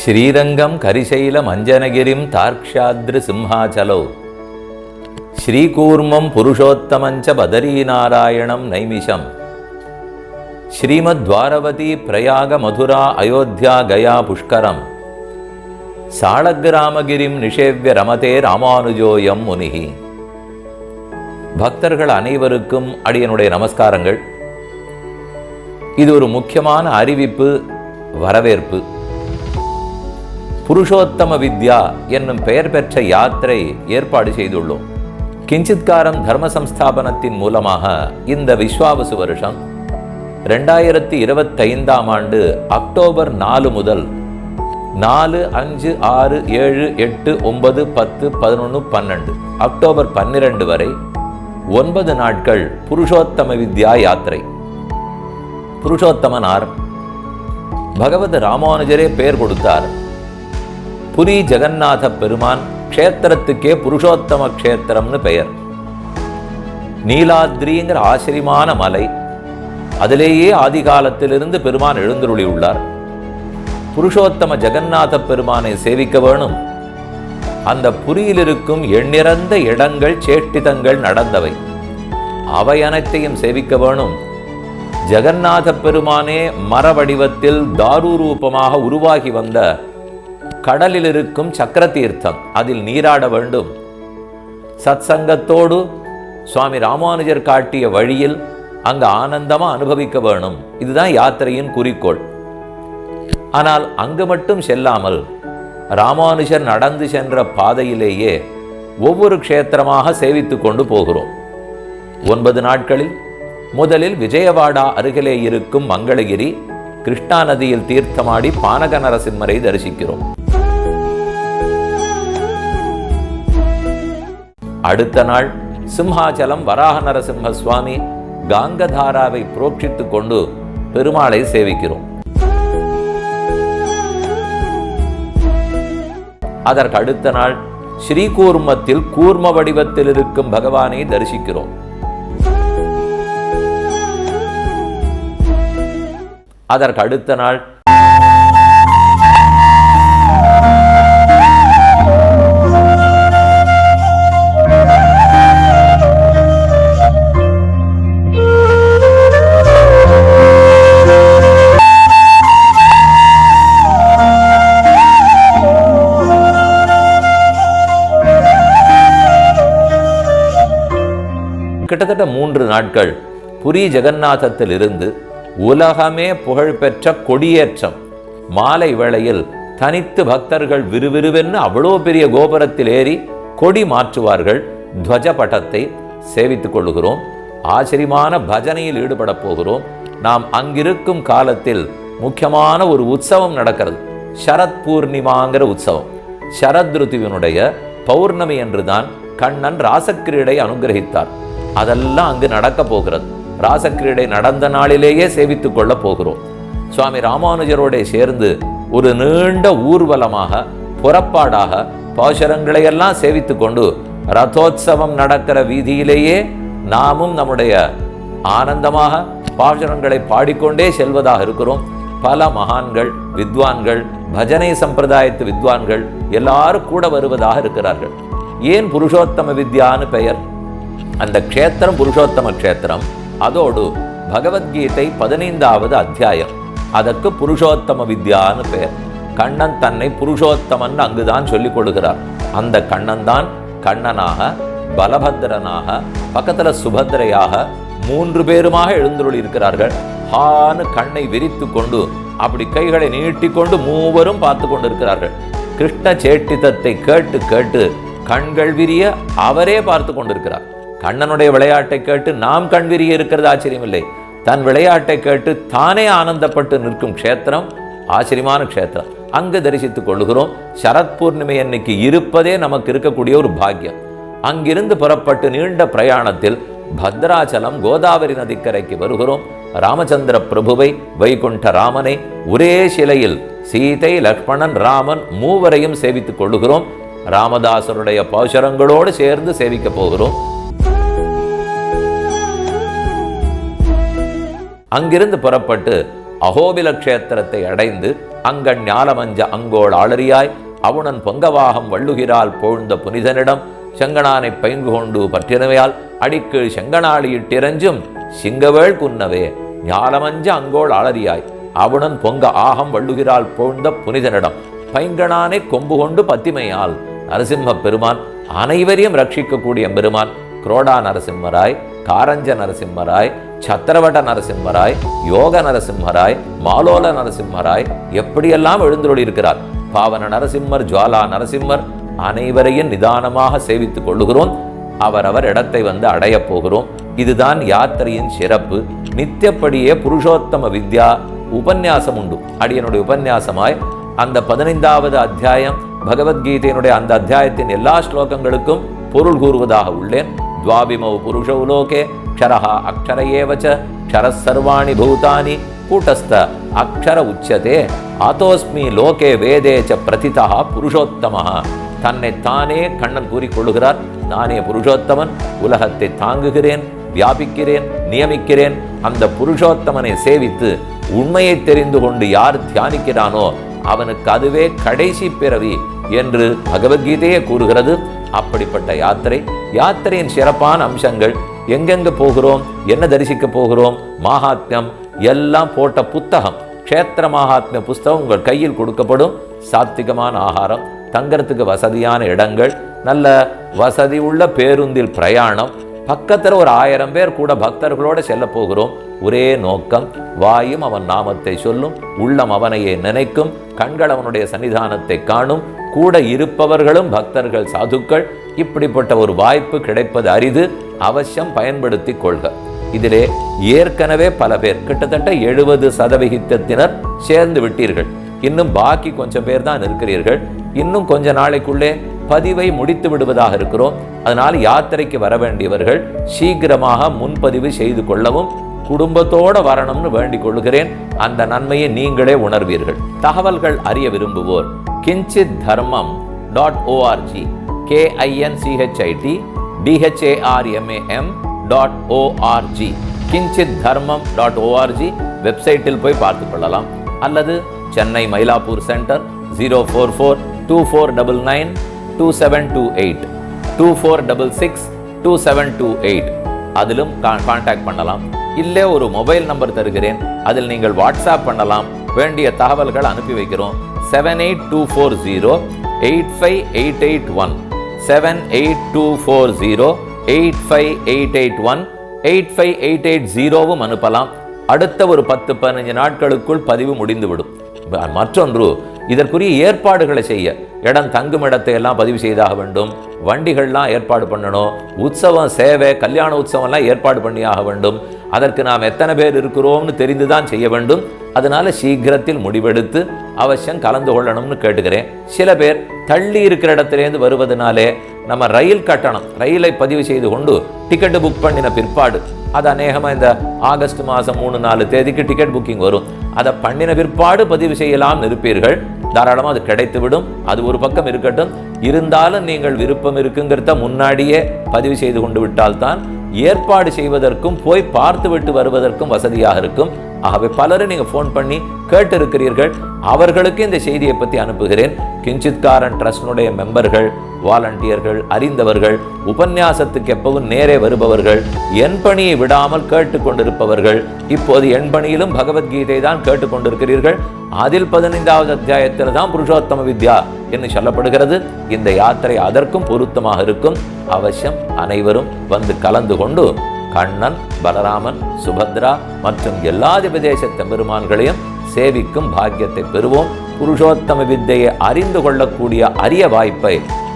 ஸ்ரீரங்கம் கரிசைல மஞ்சனகிரிம் தார்க்ஷாத்ரி சிம்ஹாச்சலோ ஸ்ரீகூர்மம் புருஷோத்தமஞ்ச பதரீநாராயணம் நைமிஷம் ஸ்ரீமத்வாரவதி பிரயாக மதுரா அயோத்தியா கயா புஷ்கரம் சாளக்கிராமகிரிம் நிஷேவ்ய ரமதே ராமானுஜோயம் முனிஹி. பக்தர்கள் அனைவருக்கும் அடியனுடைய நமஸ்காரங்கள். இது ஒரு முக்கியமான அறிவிப்பு, வரவேற்பு. புருஷோத்தம வித்யா என்னும் பெயர் பெற்ற யாத்திரை ஏற்பாடு செய்துள்ளோம். கிஞ்சித்காரம் தர்ம சம்ஸ்தாபனத்தின் மூலமாக இந்த விஸ்வாவசு வருஷம் 2025 ஆண்டு அக்டோபர் 4 முதல் 4, 5, 6, 7, 8, 9, 10, 11, 12 அக்டோபர் 12 வரை 9 நாட்கள் புருஷோத்தம வித்யா யாத்திரை. புருஷோத்தமனார் பகவத் ராமானுஜரே பெயர் கொடுத்தார். புரி ஜெகநாத பெருமான் க்ஷேத்திரத்துக்கே புருஷோத்தம க்ஷேத்திரம்னு பெயர். நீலாத்ரிங்கிற ஆச்சரியமான மலை, அதிலேயே ஆதி காலத்திலிருந்து பெருமான் எழுந்தருளி உள்ளார். புருஷோத்தம ஜெகநாத பெருமானை சேவிக்க வேணும். அந்த புரியில் இருக்கும் எண்ணிறந்த இடங்கள், சேஷ்டிதங்கள் நடந்தவை, அவை அனைத்தையும் சேவிக்க வேணும். ஜெகநாத பெருமானே மர வடிவத்தில் தாரு ரூபமாக உருவாகி வந்த கடலில் இருக்கும் சக்கர தீர்த்தம், அதில் நீராட வேண்டும். சத் சங்கத்தோடு சுவாமி ராமானுஜர் காட்டிய வழியில் அங்கு ஆனந்தமா அனுபவிக்க வேணும். இதுதான் யாத்திரையின் குறிக்கோள். ஆனால் அங்கு மட்டும் செல்லாமல் ராமானுஜர் நடந்து சென்ற பாதையிலேயே ஒவ்வொரு க்ஷேத்திரமாக சேவித்து கொண்டு போகிறோம். 9 நாட்களில் முதலில் விஜயவாடா அருகிலே இருக்கும் மங்களகிரி கிருஷ்ணா நதியில் தீர்த்தமாடி பானக நரசிம்மரை தரிசிக்கிறோம். அடுத்த நாள் சிம்ஹாச்சலம் வராக நரசிம்ம சுவாமி காங்கதாராவை புரோட்சித்துக் கொண்டு பெருமாளை சேவிக்கிறோம். அதற்கு அடுத்த நாள் ஸ்ரீகூர்மத்தில் கூர்ம வடிவத்தில் இருக்கும் பகவானை தரிசிக்கிறோம். அதற்கு அடுத்த நாள் கிட்டத்தட்ட 3 நாட்கள் புரி ஜெகநாதத்தில் இருந்து உலகமே புகழ்பெற்ற கொடியேற்றம். மாலை வேளையில் தனித்து பக்தர்கள் விறுவிறுவென்று அவ்வளோ பெரிய கோபுரத்தில் ஏறி கொடி மாற்றுவார்கள். துவஜ பட்டத்தை சேவித்துக் கொள்ளுகிறோம். ஆச்சரியமான பஜனையில் ஈடுபட போகிறோம். நாம் அங்கிருக்கும் காலத்தில் முக்கியமான ஒரு உற்சவம் நடக்கிறது. சரத் பூர்ணிமாங்கிற உற்சவம். சரத் ருத்துவினுடைய பௌர்ணமி என்றுதான் கண்ணன் ராசக்கிரீடை அனுகிரகித்தார். அதெல்லாம் அங்கு நடக்க போகிறது. ராசக்கிரீடை நடந்த நாளிலேயே சேவித்துக் கொள்ள போகிறோம். சுவாமி ராமானுஜரோட சேர்ந்து ஒரு நீண்ட ஊர்வலமாக, புறப்பாடாக பாசுரங்களை எல்லாம் சேவித்துக் கொண்டு ரதோத்சவம் நடக்கிற வீதியிலேயே நாமும் நம்முடைய ஆனந்தமாக பாசுரங்களை பாடிக்கொண்டே செல்வதாக இருக்கிறோம். பல மகான்கள், வித்வான்கள், பஜனை சம்பிரதாயத்து வித்வான்கள் எல்லாரும் கூட வருவதாக இருக்கிறார்கள். ஏன் புருஷோத்தம வித்யான்னு பெயர்? அந்த க்ஷேத்திரம் புருஷோத்தம க்ஷேத்திரம். அதோடு பகவத்கீதை 15வது அத்தியாயம், அதற்கு புருஷோத்தம வித்யான்னு பெயர். கண்ணன் தன்னை புருஷோத்தமன் அங்குதான் சொல்லிக் கொடுக்கிறார். அந்த கண்ணன் தான் கண்ணனாக, பலபத்திரனாக, பக்கத்துல சுபத்திரையாக 3 பேருமாக எழுந்துள்ளி இருக்கிறார்கள். ஹான்னு கண்ணை விரித்து கொண்டு அப்படி கைகளை நீட்டிக்கொண்டு மூவரும் பார்த்து கொண்டிருக்கிறார்கள். கிருஷ்ண சேட்டிதத்தை கேட்டு கேட்டு கண்கள் விரிய அவரே பார்த்து கொண்டிருக்கிறார். கண்ணனுடைய விளையாட்டை கேட்டு நாம் கண் விரிய இருக்கிறது ஆச்சரியமில்லை. தன் விளையாட்டை கேட்டு தானே ஆனந்தப்பட்டு நிற்கும் க்ஷேத்திரம் ஆச்சரியமான க்ஷேத்திரம். அங்கு தரிசித்துக் கொள்ளுகிறோம். சரத் பூர்ணிமை அன்னைக்கு இருப்பதே நமக்கு இருக்கக்கூடிய ஒரு பாக்கியம். அங்கிருந்து புறப்பட்டு நீண்ட பிரயாணத்தில் பத்ராச்சலம் கோதாவரி நதிக்கரைக்கு வருகிறோம். ராமச்சந்திர பிரபுவை, வைகுண்ட ராமனை ஒரே சிலையில் சீதை, லக்ஷ்மணன், ராமன் மூவரையும் சேவித்துக் கொள்ளுகிறோம். ராமதாசருடைய பாசுரங்களோடு சேர்ந்து சேவிக்க போகிறோம். அங்கிருந்து புறப்பட்டு அகோபில க்ஷேத்திரத்தை அடைந்து அங்கண் ஞாலமஞ்ச அங்கோள் ஆளறியாய் அவுணன் பொங்கவாகம் வள்ளுகிறாள் போழ்ந்த புனிதனிடம் செங்கனானை பைங்கு கொண்டு பற்றினவையால் அடிக்கீழ் செங்கனாளியிட்டிரஞ்சும் சிங்கவேள் குன்னவே ஞாலமஞ்ச அங்கோள் ஆளறியாய் அவுணன் பொங்க ஆகம் வள்ளுகிறாள் போழ்ந்த புனிதனிடம் பைங்கனானை கொம்பு கொண்டு பத்திமையால் நரசிம்ம பெருமான் அனைவரையும் ரட்சிக்கக்கூடிய பெருமான் குரோடா நரசிம்மராய், காரஞ்ச நரசிம்மராய், சத்திரவட நரசிம்மராய், யோக நரசிம்மராய், மாலோல நரசிம்மராய் எப்படியெல்லாம் எழுந்தருளி இருக்கிறார். பாவன நரசிம்மர், ஜுவாலா நரசிம்மர் அனைவரையும் நிதானமாக சேவித்துக் கொள்ளுகிறோம். அவரவர் இடத்தை வந்து அடையப் போகிறோம். இதுதான் யாத்திரையின் சிறப்பு. நித்தியப்படியே புருஷோத்தம வித்யா உபன்யாசம் உண்டு. அடியனுடைய உபன்யாசமாய் அந்த 15வது அத்தியாயம் பகவத்கீதையினுடைய அந்த அத்தியாயத்தின் எல்லா ஸ்லோகங்களுக்கும் பொருள் கூறுவதாக உள்ளேன். துவாபிமௌ புருஷௌ லோகே க்ஷரஹ அக்ஷர ஏவச க்ஷரஸ் சர்வாணி பூதானி கூட்டஸ்த அக்ஷர உச்சதே ஆதோஸ்மி லோகே வேதேச்ச பிரதிதா புருஷோத்தமஹ. தன்னை தானே கண்ணன் கூறிக்கொள்ளுகிறார். நானே புருஷோத்தமன், உலகத்தை தாங்குகிறேன், வியாபிக்கிறேன், நியமிக்கிறேன். அந்த புருஷோத்தமனை சேவித்து உண்மையை தெரிந்து கொண்டு யார் தியானிக்கிறானோ அவனுக்கு அதுவே கடைசி பிறவி என்று பகவத்கீதையே கூறுகிறது. அப்படிப்பட்ட யாத்திரையின் சிறப்பான அம்சங்கள், எங்கெங்க போகிறோம், என்ன தரிசிக்க போகிறோம், மகாத்மியம் எல்லாம் போட்ட புத்தகம், க்ஷேத்திர மகாத்மிய புஸ்தகம் உங்கள் கையில் கொடுக்கப்படும். சாத்விகமான ஆகாரம், தங்கறதுக்கு வசதியான இடங்கள், நல்ல வசதி உள்ள பேருந்தில் பிரயாணம், பக்கத்தில் ஒரு 1000 பேர் கூட பக்தர்களோடு செல்ல போகிறோம். ஒரே நோக்கம், வாயும் அவன் நாமத்தை சொல்லும், உள்ளம் அவனையே நினைக்கும், கண்கள் அவனுடைய சன்னிதானத்தை காணும், கூட இருப்பவர்களும் பக்தர்கள், சாதுக்கள். இப்படிப்பட்ட ஒரு வாய்ப்பு கிடைப்பது அரிது. அவசியம் பயன்படுத்தி கொள்க. இதிலே ஏற்கனவே பல பேர், கிட்டத்தட்ட 70% சேர்ந்து விட்டீர்கள். இன்னும் பாக்கி கொஞ்சம் பேர் தான் இருக்கிறீர்கள். இன்னும் கொஞ்ச நாளைக்குள்ளே பதிவை முடித்து விடுவதாக இருக்கிறோம். அதனால் யாத்திரைக்கு வர வேண்டியவர்கள் சீக்கிரமாக முன்பதிவு செய்து கொள்ளவும், குடும்பத்தோடு வரணும்னு வேண்டிக் கொள்கிறேன். அந்த நன்மையை நீங்களே உணர்வீர்கள். தகவல்கள் அறிய விரும்புவோர் கிஞ்சித் தர்மம் .org KINCHITDHARMAM.org கிஞ்சித் தர்மம் .org வெப்சைட்டில் போய் பார்த்து கொள்ளலாம். அல்லது சென்னை மயிலாப்பூர் சென்டர் 04424992728 24662728 அதிலும் கான்டாக்ட் பண்ணலாம். இல்லை ஒரு மொபைல் நம்பர் தருகிறேன், அதில் நீங்கள் வாட்ஸ்அப் பண்ணலாம். வேண்டிய தகவல்கள் அனுப்பி வைக்கிறோம். 78240-85881 78240-85881 85880 அனுப்பலாம். அடுத்த ஒரு 10-15 நாட்களுக்குள் பதிவு முடிந்துவிடும். மற்றொன்று, இதற்குரிய ஏற்பாடுகளை செய்ய இடம், தங்கும் இடத்தை எல்லாம் பதிவு செய்தாக வேண்டும். வண்டிகள்லாம் ஏற்பாடு பண்ணணும். உற்சவம், சேவை, கல்யாண உற்சவம்லாம் ஏற்பாடு பண்ணியாக வேண்டும். அதற்கு நாம் எத்தனை பேர் இருக்கிறோம்னு தெரிந்துதான் செய்ய வேண்டும். அதனால சீக்கிரத்தில் முடிவெடுத்து அவசியம் கலந்து கொள்ளணும்னு கேட்டுக்கிறேன். சில பேர் தள்ளி இருக்கிற இடத்துலேருந்து வருவதனாலே நம்ம ரயில் கட்டணம், ரயிலை பதிவு செய்து கொண்டு டிக்கெட்டு புக் பண்ணின பிற்பாடு, அது அநேகமாக இந்த ஆகஸ்ட் மாதம் 3-4 தேதிக்கு டிக்கெட் புக்கிங் வரும். அதை பண்ணின பிற்பாடு பதிவு செய்யலாம் இருப்பீர்கள். தாராளமாக அது கிடைத்துவிடும். அது ஒரு பக்கம் இருக்கட்டும். இருந்தாலும் நீங்கள் விருப்பம் இருக்குங்கிறத முன்னாடியே பதிவு செய்து கொண்டு விட்டால்தான் ஏற்பாடு செய்வதற்கும் போய் பார்த்து விட்டு வருவதற்கும் வசதியாக இருக்கும். ஆகவே பலரும் நீங்கள் ஃபோன் பண்ணி கேட்டு இருக்கிறீர்கள். அவர்களுக்கு இந்த செய்தியை பற்றி அனுப்புகிறேன். கிஞ்சித்காரன் ட்ரஸ்டினுடைய மெம்பர்கள், வாலண்டியர்கள், அறிந்தவர்கள், உபன்யாசத்துக்கு எப்பவும் நேரே வருபவர்கள், என் பணியை விடாமல் கேட்டுக்கொண்டிருப்பவர்கள், இப்போது என் பணியிலும் பகவத்கீதை தான் கேட்டுக்கொண்டிருக்கிறீர்கள். அதில் 15வது அத்தியாயத்தில் தான் புருஷோத்தம வித்யா என்று சொல்லப்படுகிறது. இந்த யாத்திரை அதற்கும் பொருத்தமாக இருக்கும். அவசியம் அனைவரும் வந்து கலந்து கொண்டு கண்ணன், பலராமன், சுபத்ரா மற்றும் எல்லா திபதேச பெருமான்களையும் சேவிக்கும் பாக்கியத்தை பெறுவோம். புருஷோத்தம வித்தையை அறிந்து கொள்ளக்கூடிய அரிய வாய்ப்பை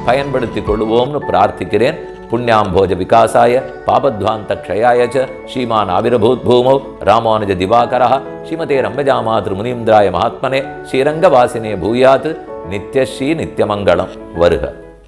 பயன்படுத்திக் கொள்வோம்னு பிரார்த்திக்கிறேன். புண்ணியாம்போஜ விகாசாய பாபத்வாந்த க்ஷயாய ச ஸ்ரீமான் ஆவிர்பூத் பூமௌ ராமானுஜ திவாகரः ஸ்ரீமதே ரம்பஜாமாத்ரு முனீந்திராய மகாத்மனே ஸ்ரீரங்கவாசினே பூயாத் நித்யஸ்ரீ நித்யமங்கலம். வருக.